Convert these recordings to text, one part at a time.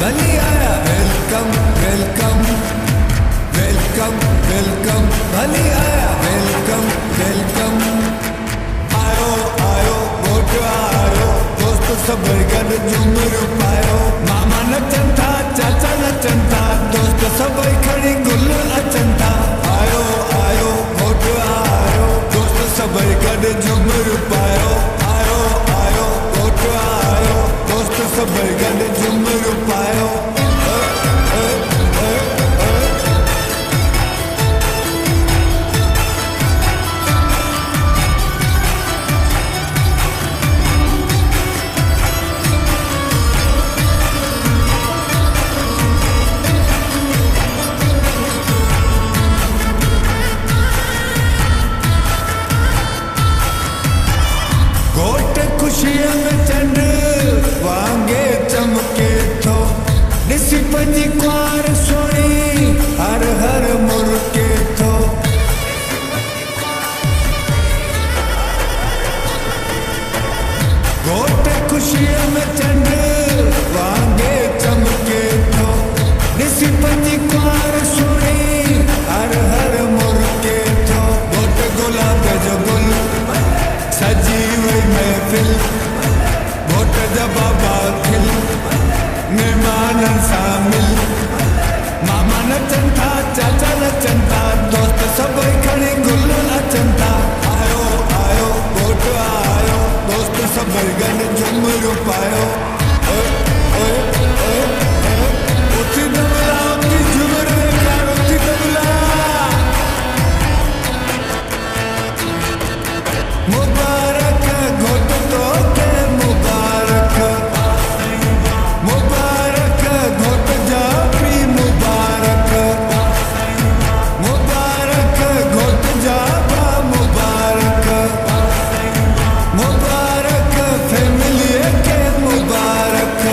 भली आया welcome welcome welcome welcome भली आया वेलकम वेलकम आयो आयो वोट आयो दोस्त सब गड झूमर पायो मामा नचन था चाचा नचन था दोस्त सब खड़ी गुल अचन था आयो आयो वोट आयो दोस्त सब गड झूमर पायो आयो आयो वोट आयो दोस्त सब गड झूमर पायो खुशियों में चंड वांगे चमके तो निसी पंजी क्वार सोनी हर हर मुर्के तो गोट खुशियों में चंड वांगे चमके तो निसी पंजी क्वार सोनी हर हर मुर्के तो गोट गुलाब जो गुल सजीव महफिल वोट जबाबा खिल मेहमान शामिल मामा नचन था चाचा नचन था दोस्त सब खड़े गुल अचन था आयो आयो वोट आयो दोस्त सब गन झुमर पायो उठी दबला उठी झुमर यार उठी दबला मुबारक घोट तो के मुबारक मुबारक घोट जापी मुबारक मुबारक घोट जापा मुबारक मुबारक फैमिली के मुबारक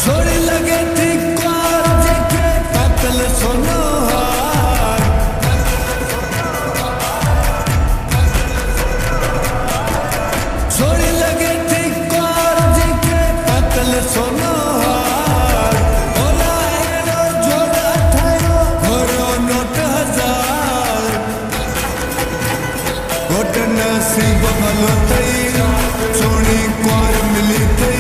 छोड़ी लगे थी क्वार जेके पतल सोनो हार छोड़ी लगे थी क्वार जेके पतल सोनो हार ओला एरो जोड़ा ठायो घोरो नोट 1000 गोट नसीब भलो थई सोनी क्वार मिली थई